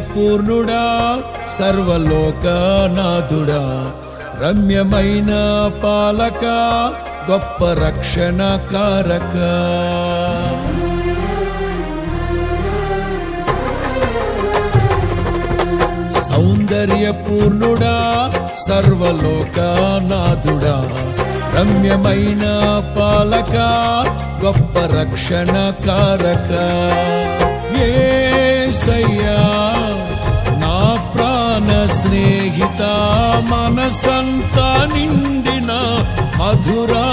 పూర్ణుడా సర్వలోకనాథుడా రమ్యమైన పాలక గొప్ప రక్షణ కారక సౌందర్య పూర్ణుడా సర్వలోకనాథుడా రమ్యమైన పాలక గొప్ప రక్షణ కారక యేసయ్యా నా ప్రాణ స్నేహిత మనసంతా నిండిన మధురానుబంధమా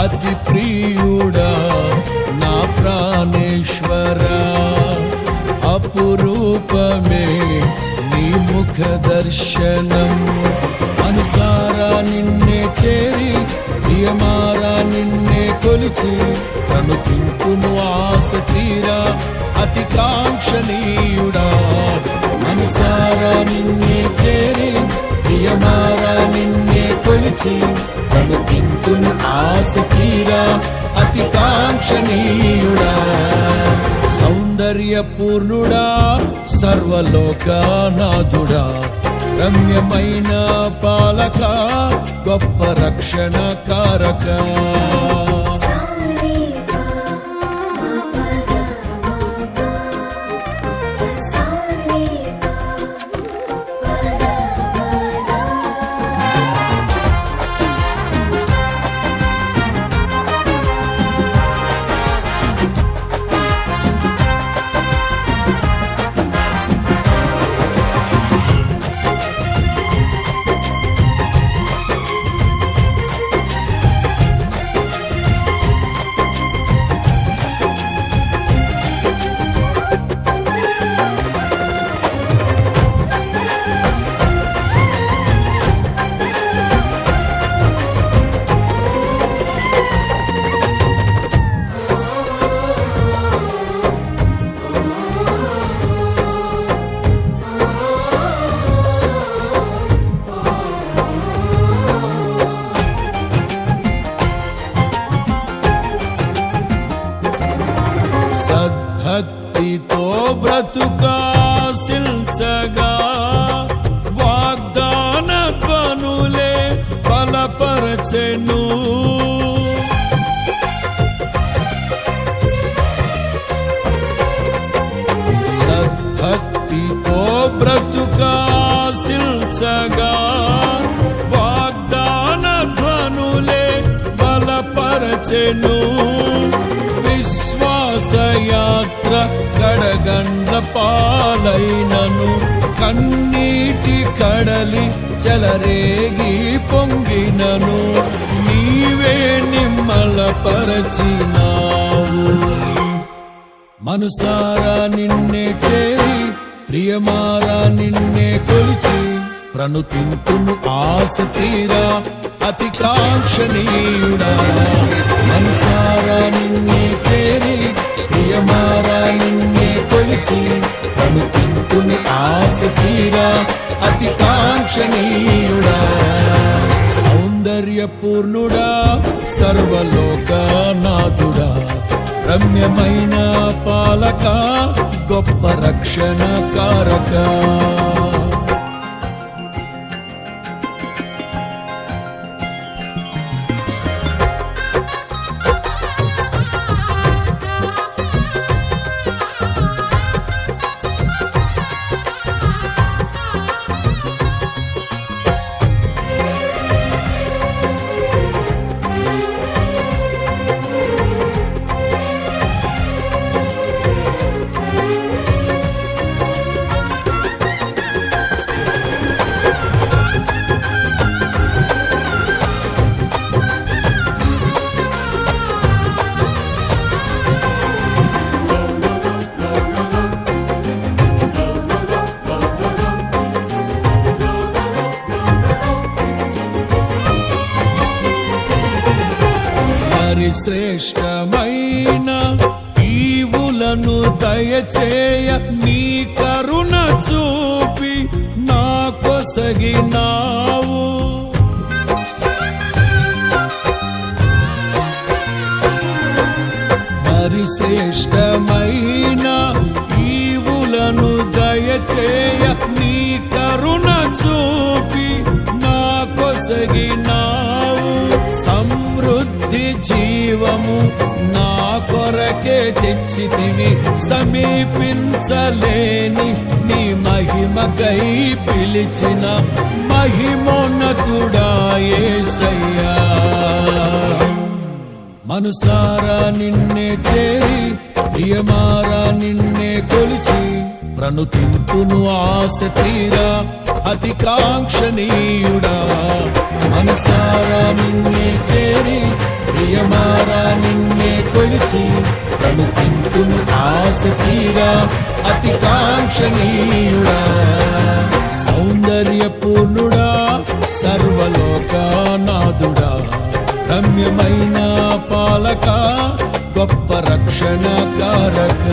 అతి ప్రియుడా నా ప్రాణేశ్వరా అపురూపమే నీ ముఖ దర్శనం అనుసారా నిన్నే చేరి ప్రియమారా నిన్నే కొలిచి తను తింటును ఆశ తీరా అతి కాంక్షణీయుడా అనుసారా నిన్నే చేరి ప్రియమారా నిన్నే కొలిచి తను తింటును ఆశ తీరా అతి కాంక్షణీయుడా సౌందర్య పూర్ణుడా సర్వలోకనాథుడా రమ్యమైన పాలక గొప్ప రక్షణ కారక సద్భక్తితో బ్రతుకాశించగా వాగ్దాన పనులే బలపరచెను సద్భక్తితో బ్రతుకాశించగా వాగ్దాన ధ్వనులే బలపరచెను విశ్వాసయాత్ర కడగండ్ల పాలైనను కన్నీటి కడలి చెలరేగి పొంగినను నీవే నిమ్మలపరచినావు మనసారా నిన్నే చేరి ప్రియమారా నిన్నే కొలిచి ప్రణుతింతును ఆశ తీరా అతి కాంక్షణీయుడా మనసారా నిన్నే చేరి ప్రియమారా నిన్నే కొలిచి ప్రణుతింతును ఆశ తీరా అతి కాంక్షణీయుడా సౌందర్య పూర్ణుడా సర్వలోకనాథుడా రమ్యమైన పాలక గొప్ప రక్షణ కారక శ్రేష్టమైన ఈవులను దయచేయ నీ కరుణ చూపి నా కొసగినావు మరి శ్రేష్టమైన ఈవులను చూపి నా కొసగినావు. సమృద్ధి జీవము నా కొరకే తెచ్చితివి. సమీపించలేని నీ మహిమకై పిలిచిన మహిమోన్నతుడా యేసయ్యా. మనసారా నిన్నే చేరి ప్రియమారా నిన్నే కొలిచి ప్రణుతింతును ఆశ తీరా అతి కాంక్షణీయుడా. మనసారా నిన్నే చేరి ప్రియమారా నిన్నే కొలిచి ప్రణుతింతును ఆశ తీరా అతి కాంక్షణీయుడా. సౌందర్యపూర్ణుడా సర్వలోకనాథుడా, రమ్యమైన పాలక గొప్ప రక్షణ కారక.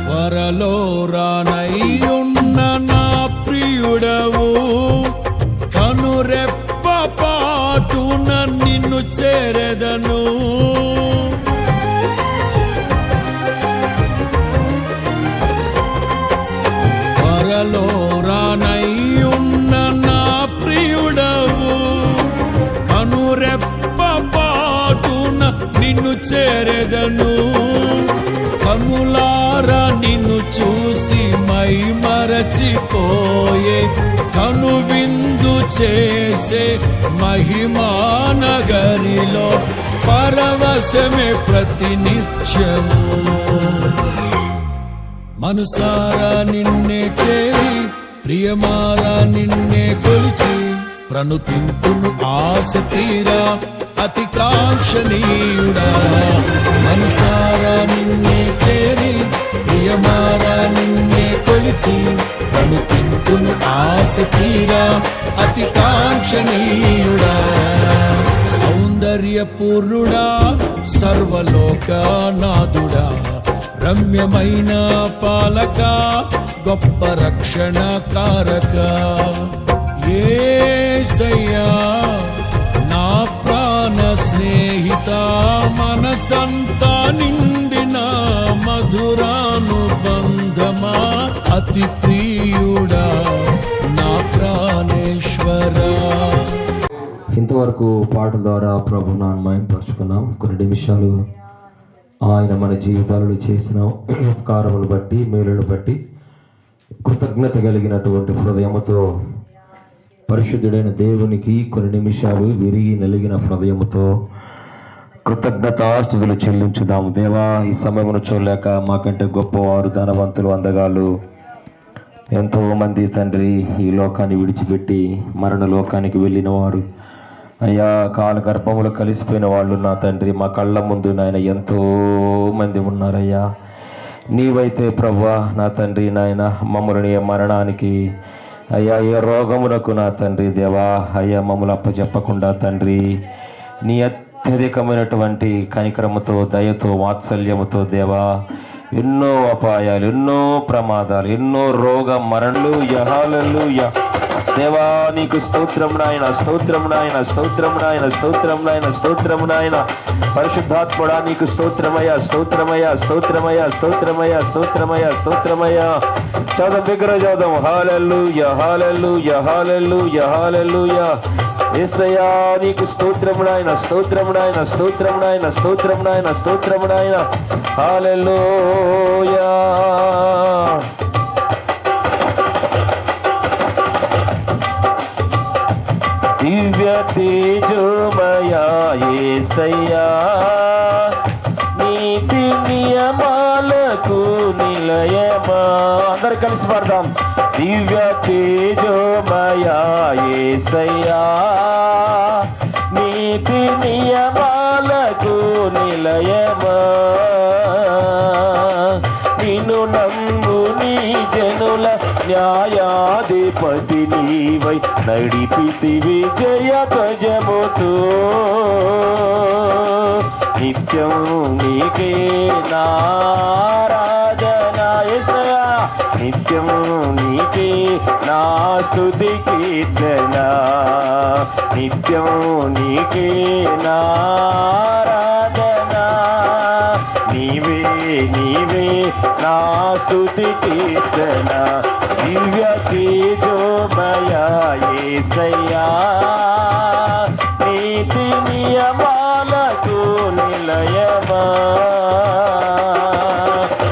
త్వరలో రానయ్యున్న నా ప్రియుడవు, కనురెప్ప పాటున నిన్ను చేరెదను. త్వరలో రానయ్యున్న నా ప్రియుడవు, కనురెప్ప పాటున నిన్ను చేరెదను. కనులారా నిన్ను చూసి మై మరచిపోయే, కనువిందు చేసే మహిమానగరిలో పరవశమే ప్రతినిత్యము. మనసారా నిన్నే చేరి ప్రియమారా నిన్నే కొలిచి ప్రణుతింతును ఆశ తీరా అతి కాంక్షణీయుడా. మనసారా నిన్నే చేరి ప్రియమారా నిన్నే కొలిచి ప్రణుతింతును ఆశ తీరా అతి కాంక్షణీయుడా. సౌందర్యపూర్ణుడా సర్వలోకనాథుడా, రమ్యమైన పాలక గొప్ప రక్షణ కారక. యేసయ్యా నా ప్రాణ స్నేహిత, మనసంతా నిండిన మధురానుబంధమా, అతి ప్రియుడా నా ప్రాణేశ్వరా. ఇంతవరకు పాట ద్వారా ప్రభు నాన్న మహిమపరుచుకున్నాం. కొన్ని నిమిషాలు ఆయన మన జీవితాలలో చేసిన ఉపకారములు బట్టి మేలును బట్టి కృతజ్ఞత కలిగినటువంటి హృదయముతో పరిశుద్ధుడైన దేవునికి కొన్ని నిమిషాలు విరిగి నలిగిన హృదయముతో కృతజ్ఞతాస్తుతులు చెల్లించుదాము. దేవా, ఈ సమయమును చూడలేక మాకంటే గొప్పవారు, ధనవంతులు, అందగాళ్ళు ఎంతోమంది తండ్రి ఈ లోకాన్ని విడిచిపెట్టి మరణ లోకానికి వెళ్ళిన వారు అయ్యా, కాల గర్భములు కలిసిపోయిన వాళ్ళు నా తండ్రి మా కళ్ళ ముందు నాయన ఎంతో మంది ఉన్నారయ్యా. నీవైతే ప్రభువా నా తండ్రి నాయన మమ్మల్ని మరణానికి అయ్యా ఏ రోగమునకు నా తండ్రి దేవా అయ్యా మమ్మల్ని అప్పచెప్పకుండా తండ్రి నీ అత్యధికమైనటువంటి కనికరముతో దయతో వాత్సల్యముతో దేవా ఎన్నో అపాయాలు, ఎన్నో ప్రమాదాలు, ఎన్నో రోగ మరణలు యహాలెలూయా దేవా నీకు స్తోత్రం నాయన, స్తోత్రం నాయన, స్తోత్రం నాయన, స్తోత్రం నాయన, స్తోత్రం నాయన. పరిశుద్ధాత్ముడా నీకు స్తోత్రమయ్యా, స్తోత్రమయ్యా, స్తోత్రమయ్యా, స్తోత్రమయ్యా, స్తోత్రమయ్యా, స్తోత్రమయ్యా. చదువు బిగ్గర చదువు. హల్లెలూయా, హల్లెలూయా, హల్లెలూయా, హల్లెలూయా. యేసయ్యా నీకు స్తోత్రము నాయన, స్తోత్రము నాయన, స్తోత్రము నాయన, స్తోత్రము నాయన, స్తోత్రము నాయన. హల్లెలూయా. దివ్య తేజోమయా యేసయ్యా నీతి నియమాలకు నిలయమా. అందరు కలిసి పాడదాం. దివ్య తేజోమయా యేసయ్యా నీతి నియమాలకు నిలయమా. నిన్ను నమ్ము నీ జనుల న్యాయాధిపతి నీవై నడిపితివి జయ ధ్వజముతో. నిత్యం నీకే నారాధన యేసయ్యా, నిత్యం నీకే నా స్తుతి కీర్తన. నిత్యం నీకే నారాధన, నీవే నీవే నా స్తుతి కీర్తన. దివ్య తేజోమయా యేసయ్యా నీతి నియమాలకు నిలయమా.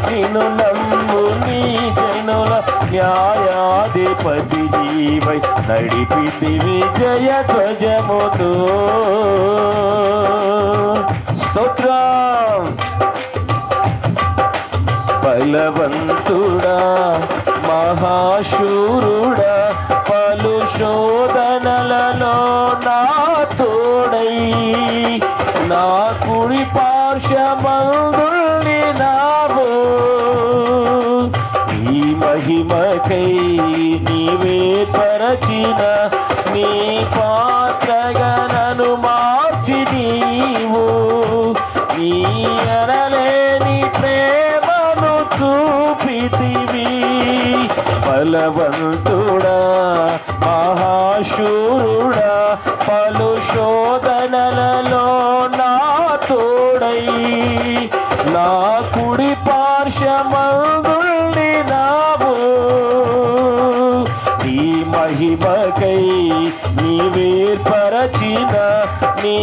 నిన్ను నమ్ము నీ జనుల న్యాయాధిపతి నీవై నడిపితివి జయ ధ్వజముతో. స్తోత్రం. బలవంతుడా మహాశూరుడా పలు శోధనలలో నా తోడై నా కుడి పార్శ్వమందుండినావు. ఈ మహిమకై నీవే పరచిన నీ పాత్రగా నన్ను మార్చి నీవు నీ అనలేని ప్రేమను చూపితివి. బలవంతుడా మహాశూరుడా పలు శోధనలలో నా తోడై నా కుడి పార్శ్వమందుండినావు. ఈ మహిమకై నీవేర్పరచిన నీ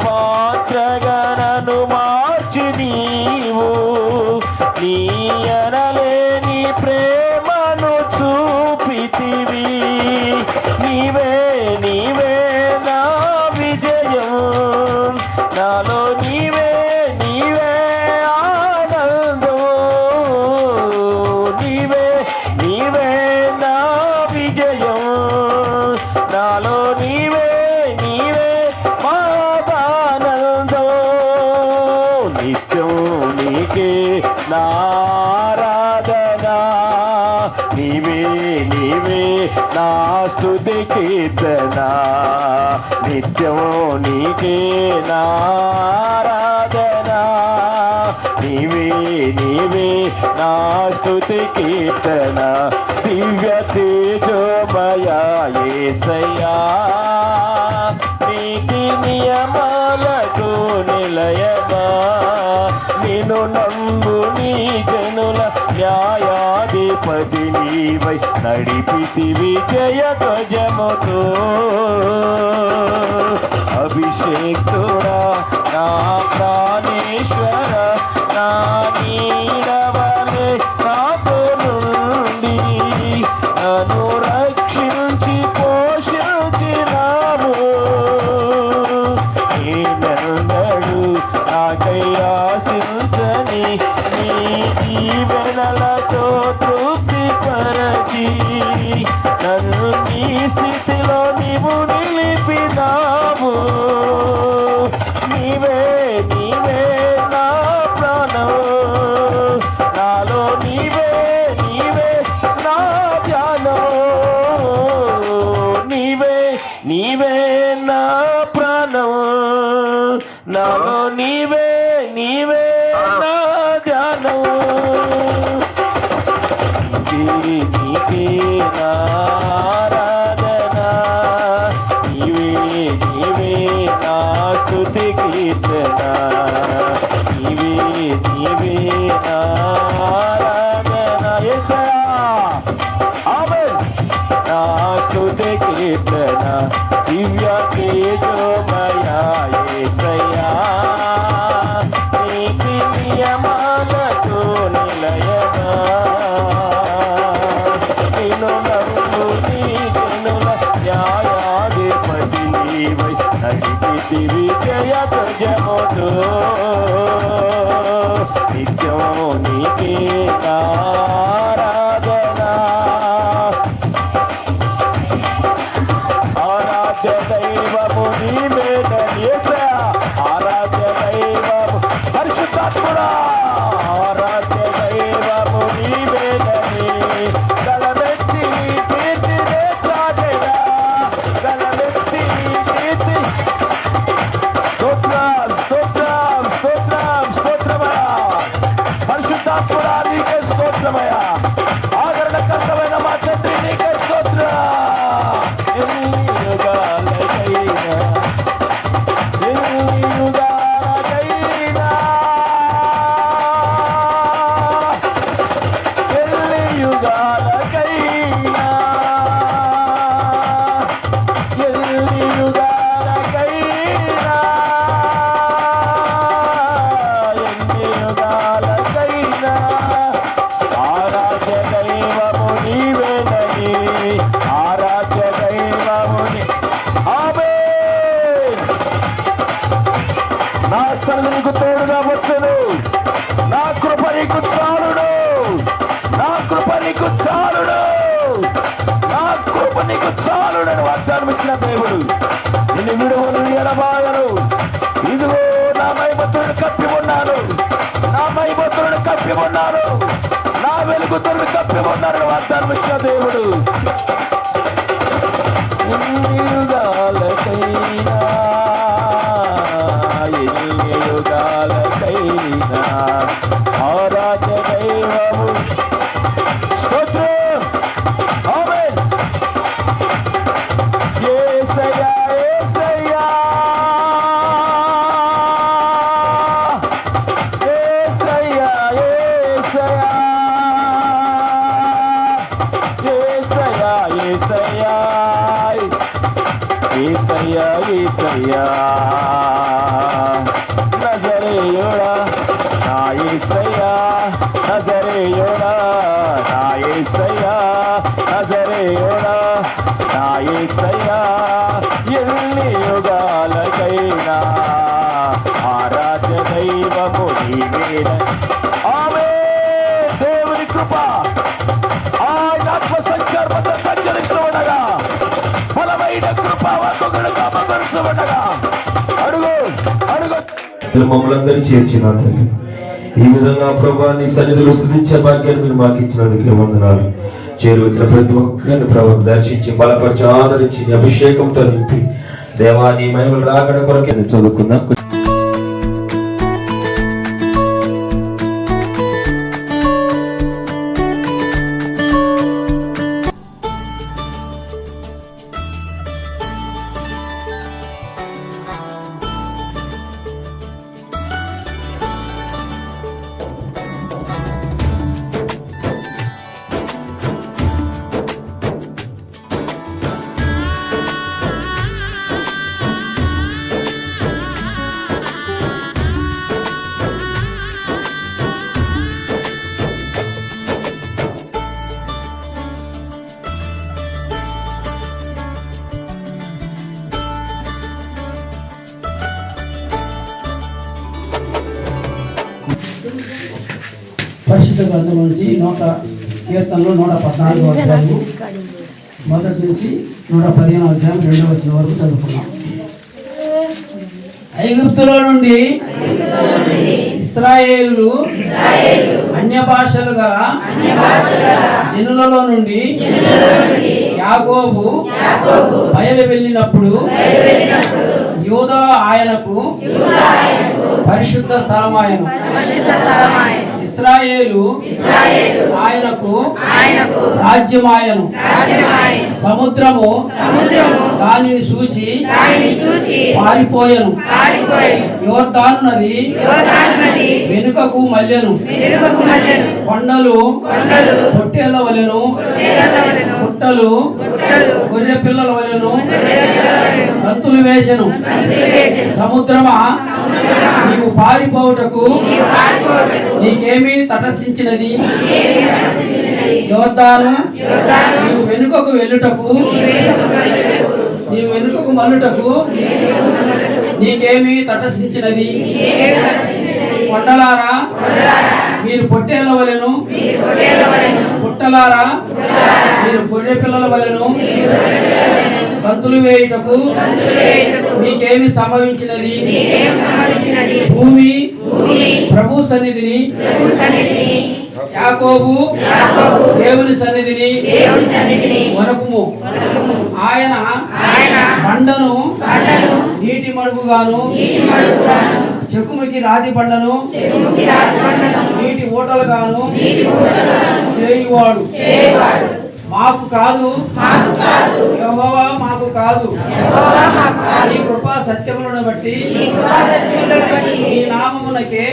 పాత్రగా నన్ను మార్చి నీవు నీ అనలేని ప్రేమను చూపితివి. నీవే నీవే నా విజయం, నాలో నీవే నీవే ఆనందం. నీవే నీవే నా విజయం, నాలో నీవే నీవే ఆనందం. నిత్యం నీకే నారాధన, నీవే నీవే నా స్తుతి కీర్తన. నిత్యం నీకే నారాధన, నీవే నీవే నా స్తుతి కీర్తన. దివ్య తేజోమయా యేసయ్యా నీతి నియమాలకు నిలయమా. నిన్ను నమ్ము నీ జనుల న్యాయాధిపతి నీవై నడిపితివి జయ ధ్వజముతో. అభిషేక్తుడా నా ప్రాణేశ్వర నా నీడవలే నాతో నుండి నన్ను రక్షించి పోషించినావు. నేనెన్నడూ నాకై ఆశించని నీ దీవెనలతో తృప్తి పరచి నన్ను నీ స్థితిలో నీవు నిలిపినావు. నీవే నీవే నా ప్రాణం, నాలో నీవే నీవే నా ధ్యానం. నీవే నీవే నా ప్రాణం, నాలో నీవే నీవే నా ధ్యానం. నీకే నారాధన, నీవే నీవే నా స్తుతి కీర్తన. నీవే నీవే నారాధన యేసయ్యా. ఆమేన్. నా స్తుతి కీర్తన. దివ్య నీకే స్తోత్రమయ్యా. ఆదరణకర్తమైన మా తండ్రి నీకే స్తోత్రం. ఎన్ని యుగాలకైనా నా సన్నిధి నీకు తోడుగా వచ్చును. నా కృప నీకు చాలుడు. నా కృప నీకు చాలుడు. నా కృప నీకు చాలుడని వాగ్దానం ఇచ్చిన దేవుడు నిన్ను విడువను ఎడబాయను. ఇదిగో నా మైబతులను కప్పి ఉన్నాను. నా మైబతులను కప్పి ఉన్నాను. నా వెలుగుతులను కప్పి ఉన్నానని వాగ్దానం ఇచ్చిన దేవుడు యుగాలకైనా ఆరాధ్య దైవము. స్తోత్రం. ఆమేన్. యేసయ్యా యేసయ్యా యేసయ్యా యేసయ్యా యేసయ్యా యేసయ్యా యేసయ్యా నజరేయుడా నా యేసయ్యా నజరేయుడా నా యేసయ్యా నజరేయుడా నా యేసయ్యా ఎన్ని యుగాలకైనా ఆరాధ్య దైవము నీవేన. ఆమేన్. దేవుని కృప ఆయన ఆత్మ సంచర్మత సంచరిస్తుండగా బలమైన కృప ఒక్కొక్కడు కామకరుస్తుండగా అడుగు అడుగు మమ్మల్ందరూ చేర్చిన తల్లి. ఈ విధంగా ప్రభా నీ సన్నిధిలో స్తుతించే భాగ్యాన్ని మీరు మాకు ఇచ్చినందుకే వందనాలు. చేరువచ్చిన ప్రతి ఒక్కరిని ప్రభావం దర్శించి బలపరిచి ఆదరించి నీ అభిషేకంతో నింపి దేవా నీ మహిమలు రాకడ కొరకే చదువుకుందాం. పరిశుద్ధ గ్రంథం నుంచి కీర్తనలు 114వ అధ్యాయము మొదటి నుంచి 115వ అధ్యాయం 2వ వచనం వరకు చదువుకున్నాం. ఐగుప్తులో నుండి ఇశ్రాయేలు అన్య భాషలు గల జనులలో నుండి యాకోబు బయలు వెళ్ళినప్పుడు యూదా ఆయనకు పరిశుద్ధ స్థలమాయను. ఇశ్రాయేలు ఆయనకు రాజ్యమాయను. సముద్రము దానిని చూసి పారిపోయెను. యోర్దాను నది వెనుకకు మల్లెను. కొండలు పొట్టేళ్ల వలెను, పుట్టలు గొర్రె పిల్లల వలెను గంతులు వేసెను. సముద్రమా నీవు పారిపోవుటకు నీకేమీ తటస్థించినది? యోర్దాను నీవు వెనుకకు వెళ్ళుటకు నీవు వెనుకకు మల్లుటకు నీకేమీ తటస్థించినది? కొండలారా మీరు పొట్టేళ్ల వలెను, పుట్టలారా మీరు గొర్రె పిల్లల వలెను గంతులు వేయుటకు మీకేమి సంభవించినది? భూమి ప్రభు సన్నిధిని, యాకోబు దేవుని సన్నిధిని వనకుము. ఆయన బండను నీటి మడుగుగాను చెకుముకి రాతి బండను నీటి ఊటలుగాను చేయువాడు మాకు కాదు, యెహోవా మాకు కాదు. నీ కృపా సత్యములను బట్టి నీ నామమునకే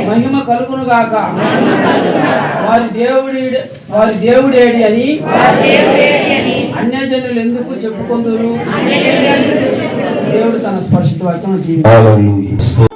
మహిమ కలుగును గాక. వారి దేవుడేడి అని అన్యజనులు ఎందుకు చెప్పుకొందురు? దేవుడు తన స్పర్శిత వాక్యం హల్లెలూయా.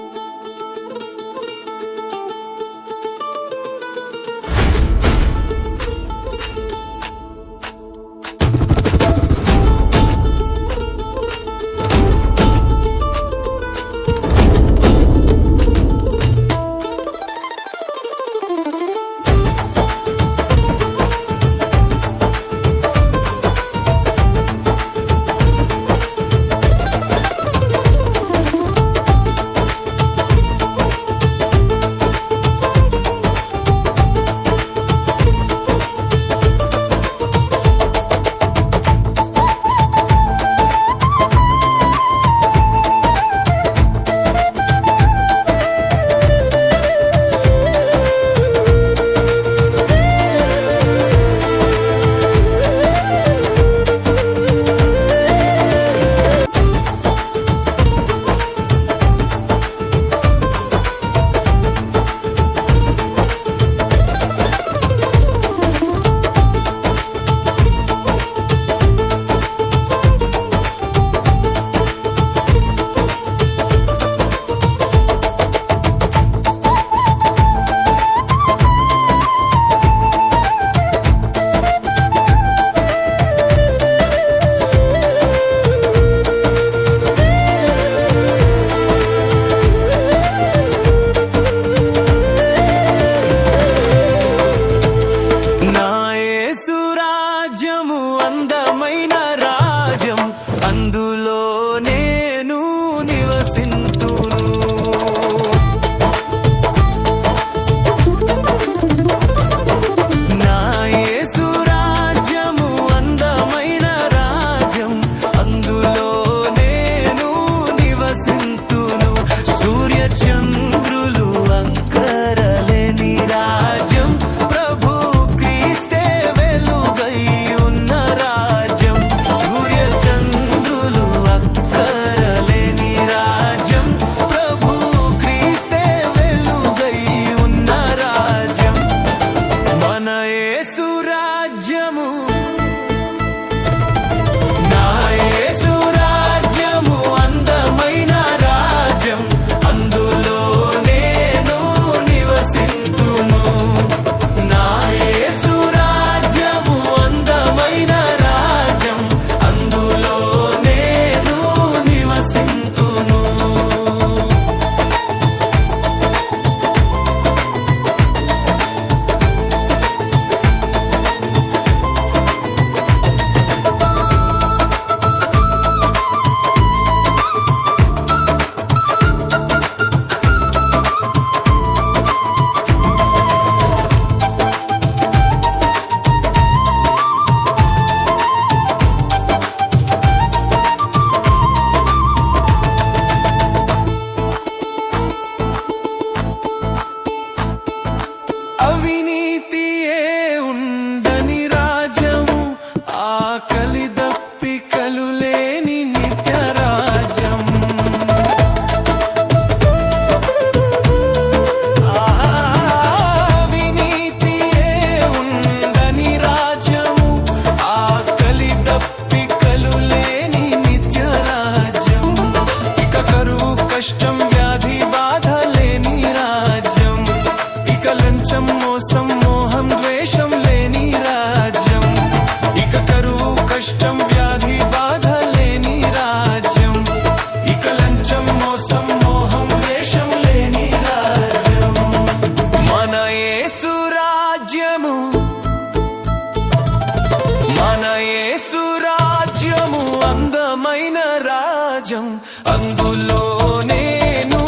రాజ్యం అందులో నేను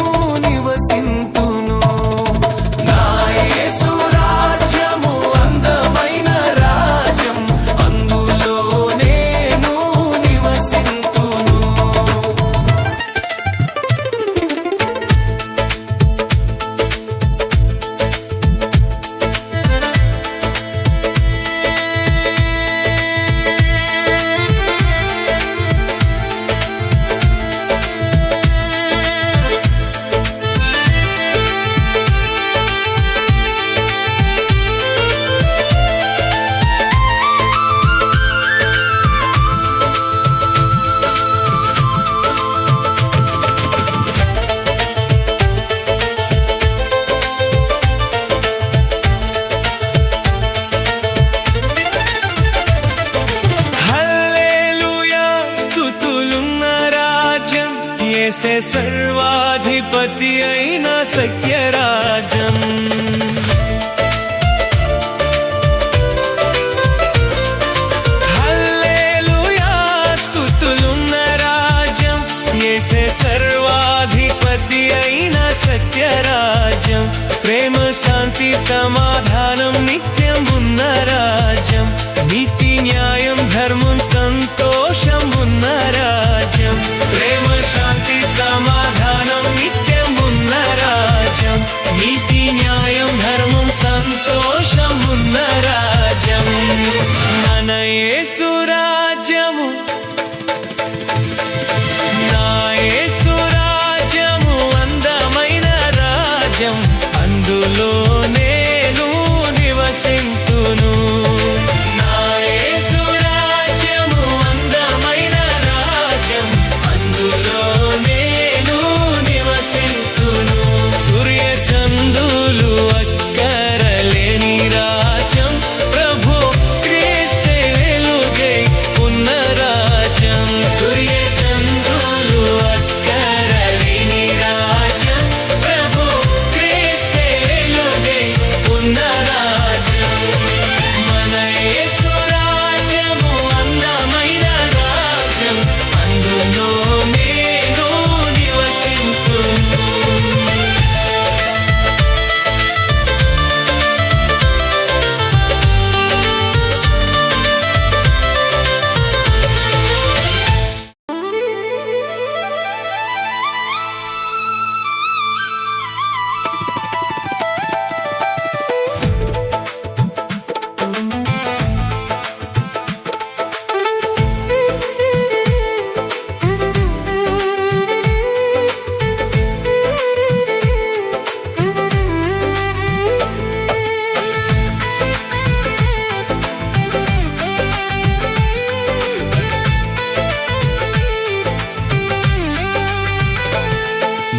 నివసింతును నా యేసు రాజ్యము యేసే సర్వాధిపతి అయిన సఖ్యరాజ్యం. హల్లెలూయా స్తుతులున్న రాజ్యం, యేసే సర్వాధిపతి అయిన సత్యరాజ్యం. ప్రేమ శాంతి సమాధానం నిత్యం ఉన్న రాజ్యం, నీతి న్యాయం ధర్మం సంతోషం ఉన్న రాజ్యం. ప్రేమ శాంతి సమాధానం నిత్యం ఉన్న రాజ్యం, నీతి న్యాయం ధర్మం సంతోషం ఉన్న రాజ్యం. మన యేసు రాజ్యము, నా యేసు రాజ్యము అందమైన రాజ్యం, అందులో నేను నివసింతును. నా యేసు రాజ్యము అందమైన రాజ్యం, అందులో నేను నివసింతును. సూర్య చంద్రులు అక్కరలేని రాజ్యం, ప్రభు క్రీస్తే వెలుగై ఉన్న రాజ్యం. సూర్య చంద్రులు అక్కరలేని రాజ్యం, ప్రభు క్రీస్తే వెలుగై ఉన్న రాజ్యం. మన యేసు రాజ్యము అందమైన రాజ్యం, అందులో నేను నివసింతును.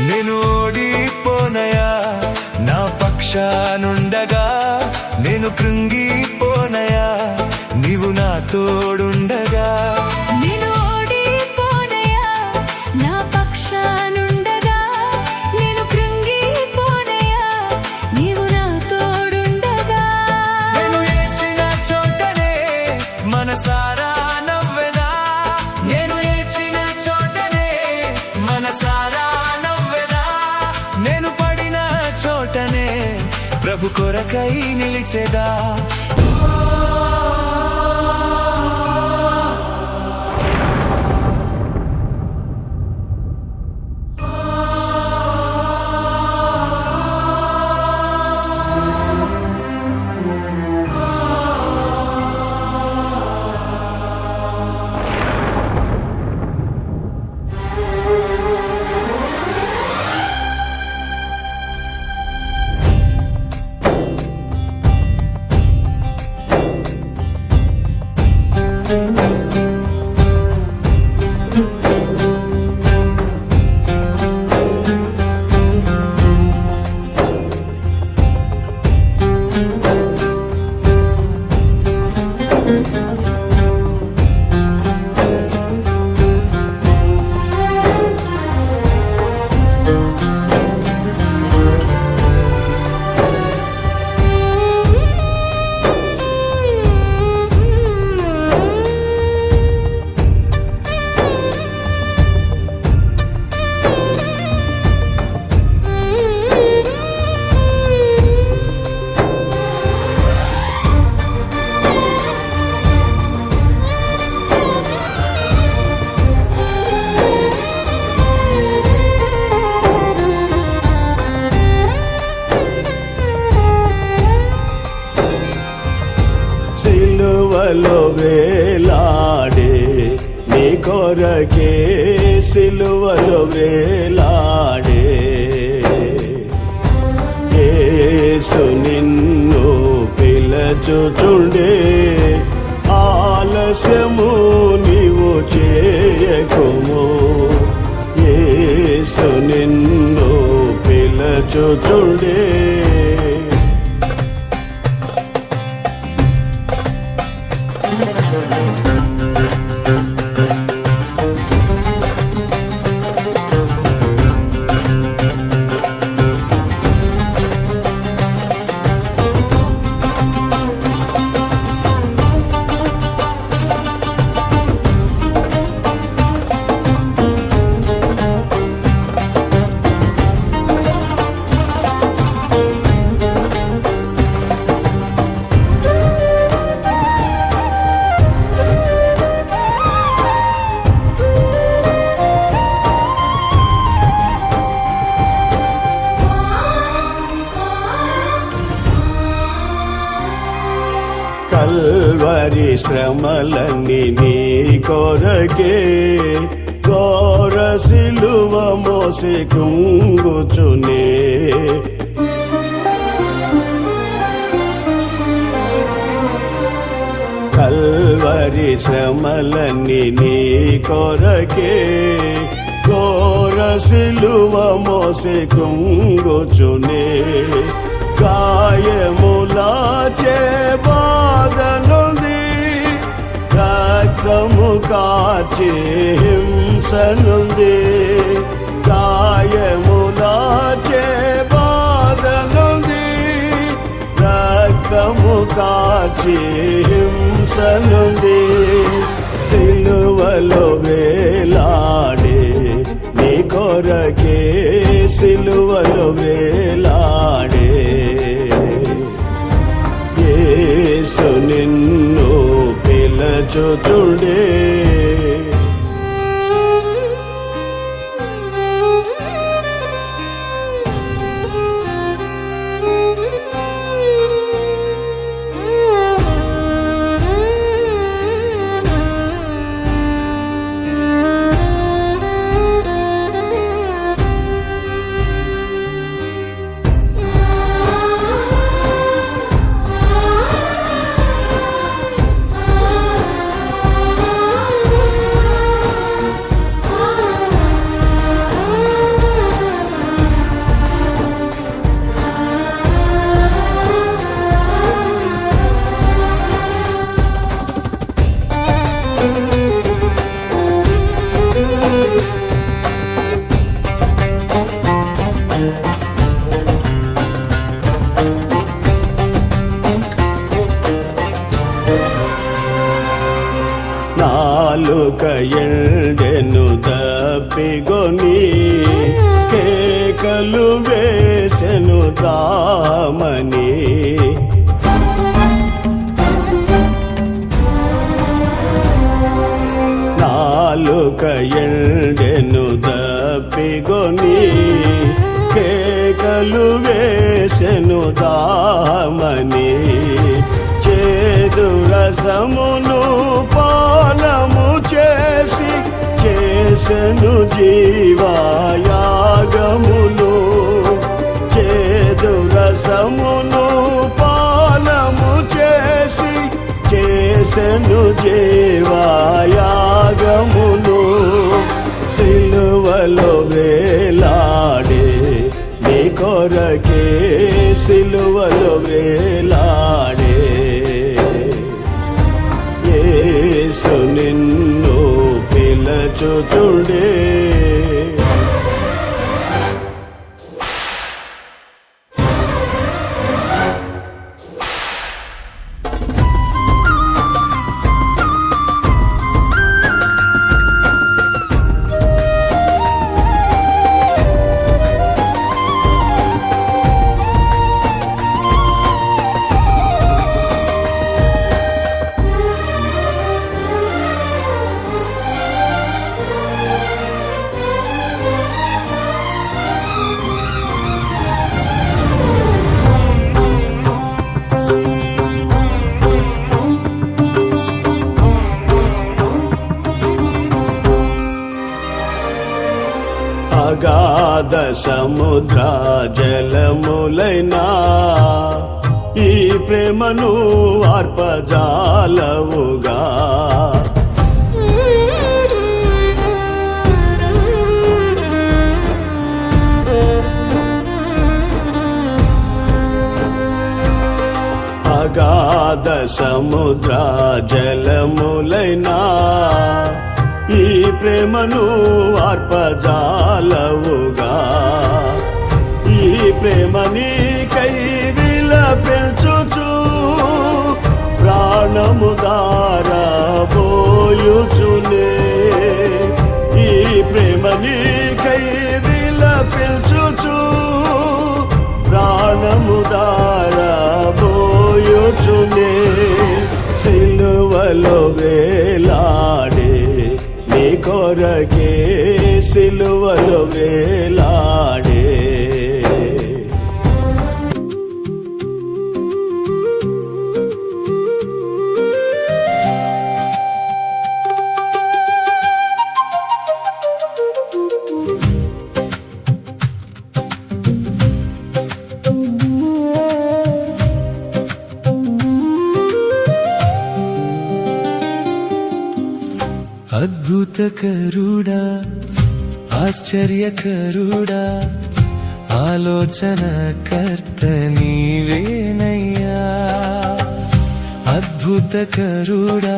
నేను ఓడిపోనయా నా పక్షానుండగా, నేను కృంగిపోనయా నీవు నా తోడుండగా. నేను ఓడిపోనయా నా పక్షానుండగా, నేను కృంగిపోనయా నీవు నా తోడుండగా. నేను ఏడ్చిన చోటనే మనసారా నవ్వెదా, నేను ఏడ్చిన చోటనే మనసారా నవ్వెదా. నేను పడిన చోటనే ప్రభు కొరకై నిలిచెదా. సిలువలో వేలాడే నీ కొరకే, సిలువలో వేలాడే యేసు నిన్ను పిలచుచుండే. ఆలస్యము నీవు చేయకుము, యేసు నిన్ను పిలచుచుండే. కల్వరి శ్రమలన్నీ నీ కొరకే ఘోర సిలువ మోసి కృంగుచునే కల్వరి శ్రమలన్నీ నీ కొరకే ఘోర సిలువ మోసి కృంగుచునే గాయములాచే బాధనుంది రక్తము కాచే హింసనుంది గాయములాచే బాధనుంది రక్తము కాచే హింసనుంది సిలువలో వేలాడే నీ కొరకే సిలువలో వేలాడే యేసు నిన్ను పిలచుచుండే నాలుక ఎండెను దప్పిగొని కేకలు వేసెను తామని నాలుక ఎండెను దప్పిగొని కేకలు వేసెను తామని చేదు రసమును పానము చేసి చేసెను జీవాయాగమును చేదు రసమును పానము చేసి చేసెను జీవాయాగమును సిలువలో వేలాడే నీ కొరకే సిలువలో వేలాడే యేసు నిన్ను పిలచుచుండే అగాధ సముద్ర జలములైనా ఈ ప్రేమను ఆర్పజాలవుగా అగాధ సముద్ర జలములైనా ఈ ప్రేమను ఆర్పజాలవుగా ఈ ప్రేమ నీకై విలపించుచు ప్రాణము దారబోయుచునే ఈ ప్రేమ నీకై విలపించుచు ప్రాణము దారబోయుచునే సిలువలో వేలాడే నీ కొరకే సిలువలో వేలాడే అద్భుతకరుడా ఆశ్చర్యకరుడా ఆలోచనకర్త నీవేనయ్యా అద్భుతకరుడా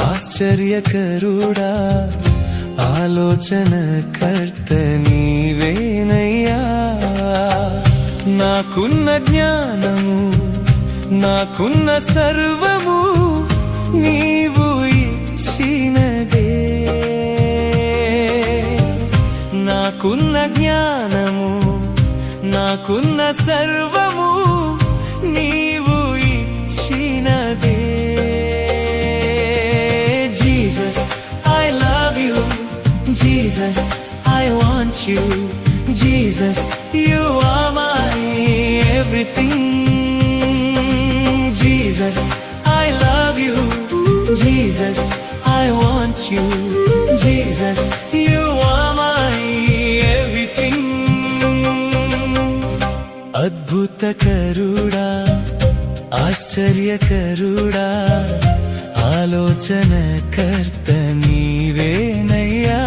ఆశ్చర్యకరుడా ఆలోచనకర్త నీవేనయ్యా నాకున్న జ్ఞానము నాకున్న సర్వము నీవు ఇచ్చినదే నాకున్న జ్ఞానము నాకున్న సర్వము నీవు ఇచ్చినదే Jesus I love you Jesus I want you Jesus you are my everything Jesus I love you Jesus I want you Jesus you are my everything అద్భుతకరుడా ఆశ్చర్యకరుడా ఆలోచనకర్త నీవేనయ్యా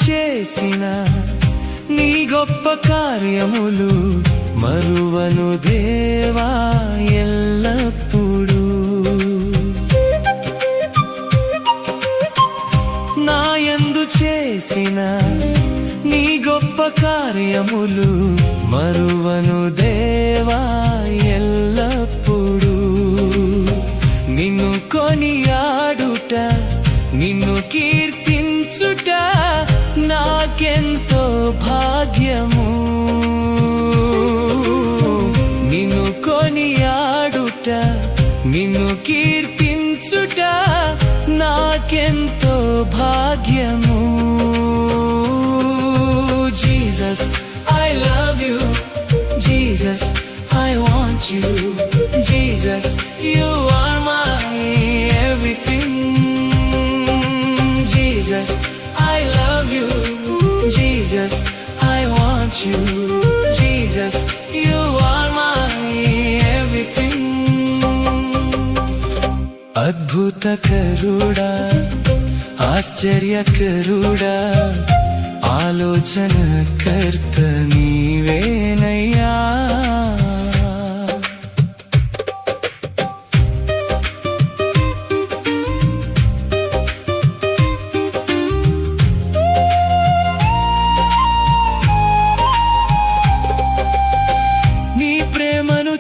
చేసిన నీ గొప్ప కార్యములు మరువను దేవా ఎల్లప్పుడూ నా యందు చేసిన నీ గొప్ప కార్యములు మరువను దేవా ఎల్లప్పుడూ నిన్ను కొనియాడుట నిన్ను కీర్తించుట నాకెంతో భాగ్యము నిన్ను కొనియాడుట నిన్ను కీర్తించుట నాకెంతో భాగ్యము Jesus I love you Jesus I want you Jesus you are my everything Jesus I love you Jesus I want you Jesus you are my everything అద్భుతకరుడా ఆశ్చర్యకరుడా ఆలోచనకర్త నీవేనయ్యా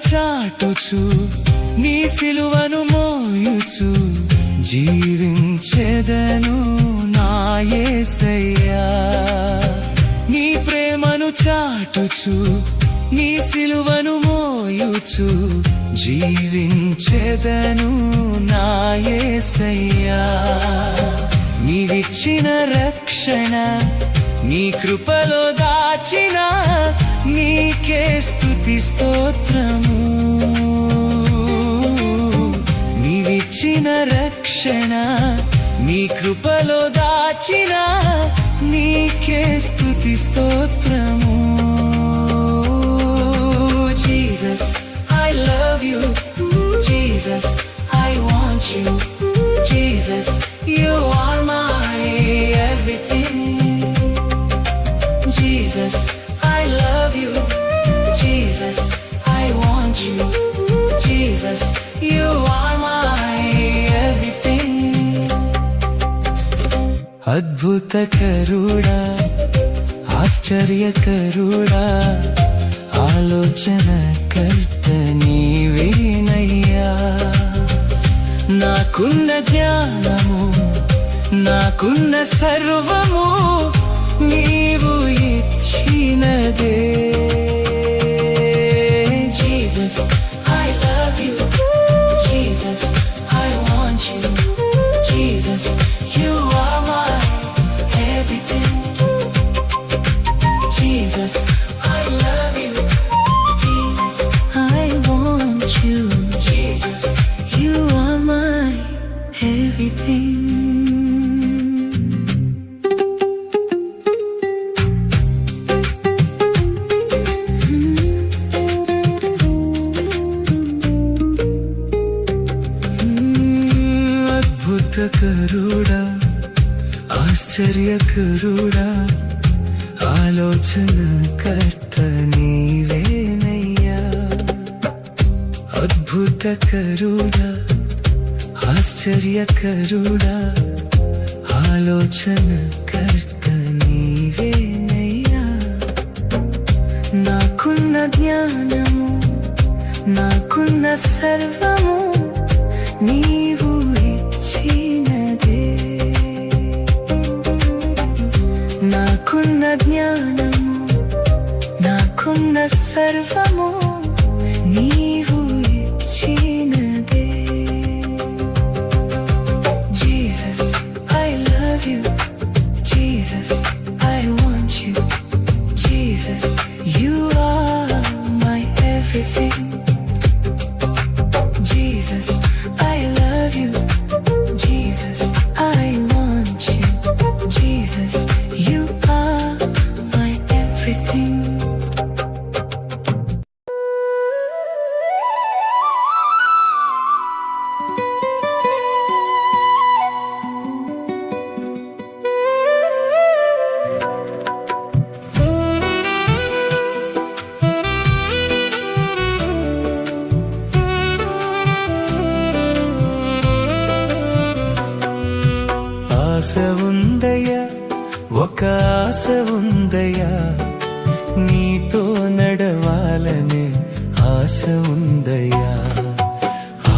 చాటుచు నీ సిలువను మోయుచు జీవించెదను నా యేసయ్యా నీ ప్రేమను చాటుచు నీ సిలువను మోయుచు జీవించెదను నా యేసయ్యా నీవిచ్చిన రక్షణ నీ కృపలో దాచిన నీకే స్తుతి స్తోత్రము నీవిచ్చిన రక్షణ నీ కృపలో దాచిన నీకే స్తుతి స్తోత్రము Jesus I love you Jesus I want you Jesus you are my everything Jesus I love you Jesus I want you Jesus you are my everything అద్భుతకరుడా ఆశ్చర్యకరుడా ఆలోచనకర్త నీవేనయ్యా నాకున్న జ్ఞానము నాకున్న సర్వము నీవు ఇచ్చినదే Jesus I love you Jesus I want you Jesus you are my everything Jesus I ఆశ్చర్యకరుడా ఆలోచనకర్త నీవేనయ్యా అద్భుతకరుడా ఆశ్చర్యకరుడా ఆలోచనకర్త నీవేనయ్యా నాకున్న జ్ఞానము నాకున్న సర్వము నీవు ఇచ్చినదే నాకున్న జ్ఞానము నాకున్న సర్వము నీవు ఇచ్చినదే Jesus, I love you. Jesus, I want you. Jesus, you are my everything. Jesus, I love you. Jesus, I want you. Jesus, you are my everything. ఆశ ఉందయ్యా ఒక ఆశ ఉందయ్యా నీతో నడవాలనే ఆశ ఉందయ్యా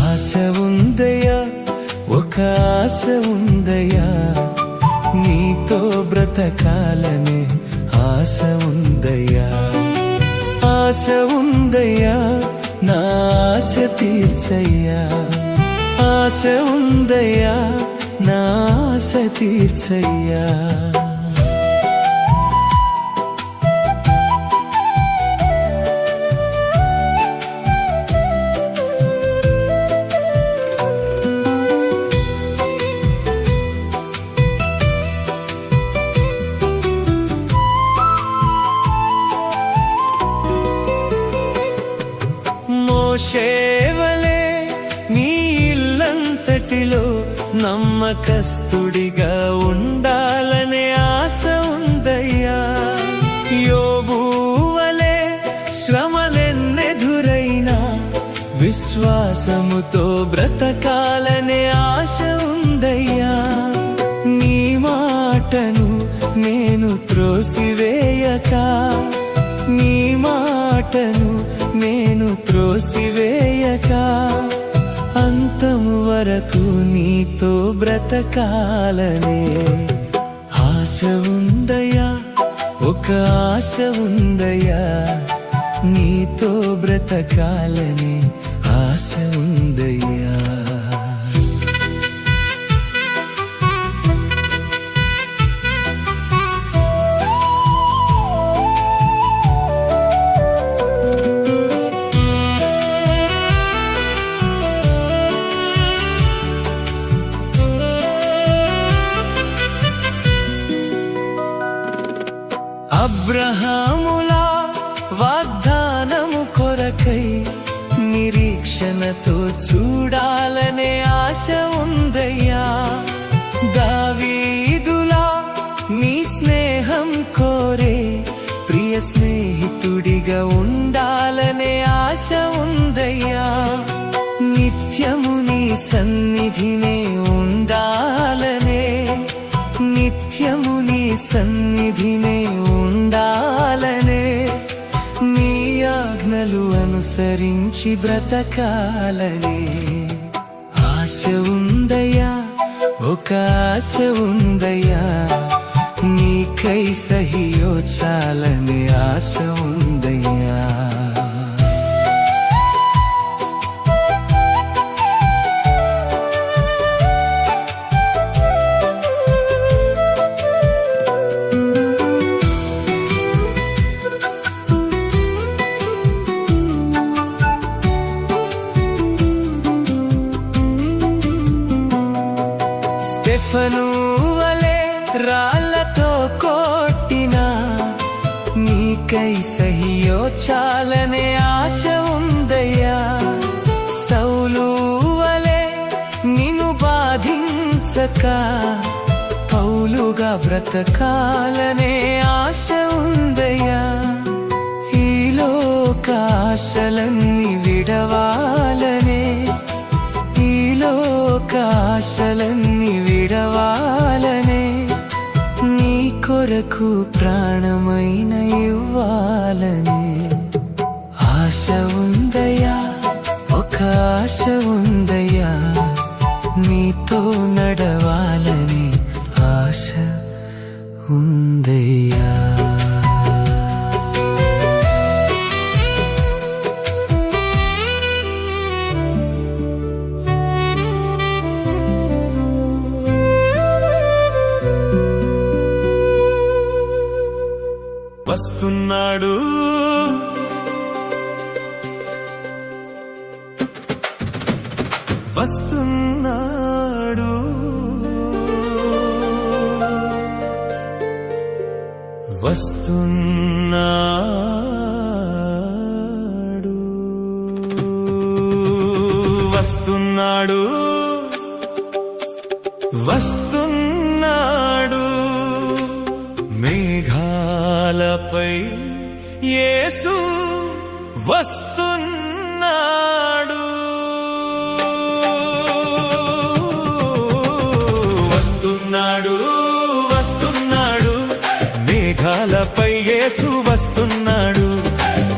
ఆశ ఉందయ్యా ఒక ఆశ ఉందయ్యా నీతో బ్రతకాలనే ఆశ ఉందయ్యా ఆశ ఉందయ్యా నా ఆశ తీర్చయ్యా ఆశ ఉందయ్యా నా ఆశ తీర్చయ్యా మోషేవలే నీ ఇల్లంతటిలో నమ్మకస్తుడిగా ఉండాలనే ఆశ ఉందయ్యా యోబువలే శ్రమలెన్నెదురైనా విశ్వాసముతో బ్రతకాలనే ఆశ ఉందయ్యా నీ మాటను నేను త్రోసివేయక నీ మాటను నేను త్రోసివేయక అంతము వరకు నీతో బ్రతకాలనే ఆశ ఉందయ్యా ఒక ఆశ ఉందయ్యా నీతో బ్రతకాలనే ఆశ ఉందయ్యా అబ్రహాములా వాగ్దానము కొరకై నిరీక్షణతో చూడాలనే ఆశ ఉందయ్యా దావీదులా నీ స్నేహం కోరే ప్రియ స్నేహితుడిగా ఉండాలనే ఆశ ఉందయ్యా నిత్యము నీ సన్నిధినే ఉండాలనే నిత్యము నీ సన్నిధినే ఉండాలనే నీ ఆజ్ఞలు అనుసరించి బ్రతకాలనే ఆశ ఉందయ్యా ఒక ఆశ ఉందయ్యా నీకై సహియోచాలనే ఆశ ఉందయ్యా స్టెఫను వలె రాళ్ళతో కొట్టినా నీకై సహియోచాలనే ఆశ ఉందయ్యా సౌలు వలె నిన్ను బాధించక పౌలు మామూలుగా బ్రతకాలనే ఆశ ఉందయ్యా ఈ లోక ఆశలన్నీ విడవాలనే ఈ లోక ఆశలన్నీ విడవాలనే నీ కొరకు ప్రాణమైన ఇవ్వాలనే ఆశ ఉందయ్యా ఒక ఆశ ఉందయ్యా నీతో నడవాలని ఆశ ఉందయ్యా వస్తున్నాడు వస్తున్నాడు వస్తున్నాడు వస్తున్నాడు వస్తున్నాడు మేఘాలపై యేసు వస్తున్నాడు వస్తున్నాడు వస్తున్నాడు మేఘాలపై యేసు వస్తున్నాడు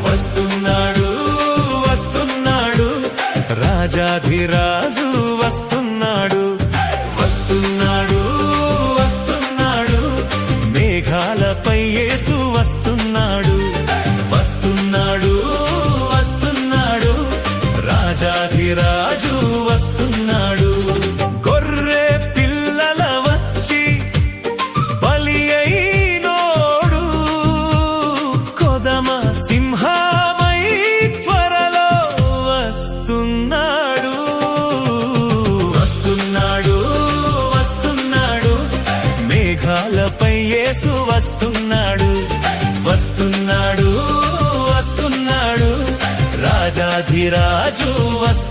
వస్తున్నాడు వస్తున్నాడు రాజాధిరాజు వస్తున్నాడు వస్తున్నాడు వస్తున్నాడు మేఘాలపై యేసు వస్తున్నాడు వస్తున్నాడు వస్తున్నాడు రాజాధిరాజు వస్తున్నాడు గొర్రె పిల్లల వచ్చి బలి అయినోడు కొదమ సింహమై త్వరలో వస్తున్నాడు వస్తున్నాడు వస్తున్నాడు మేఘాలపై యేసు వస్తున్నాడు వస్తున్నాడు వస్తున్నాడు రాజాధిరాజు వస్తున్నాడు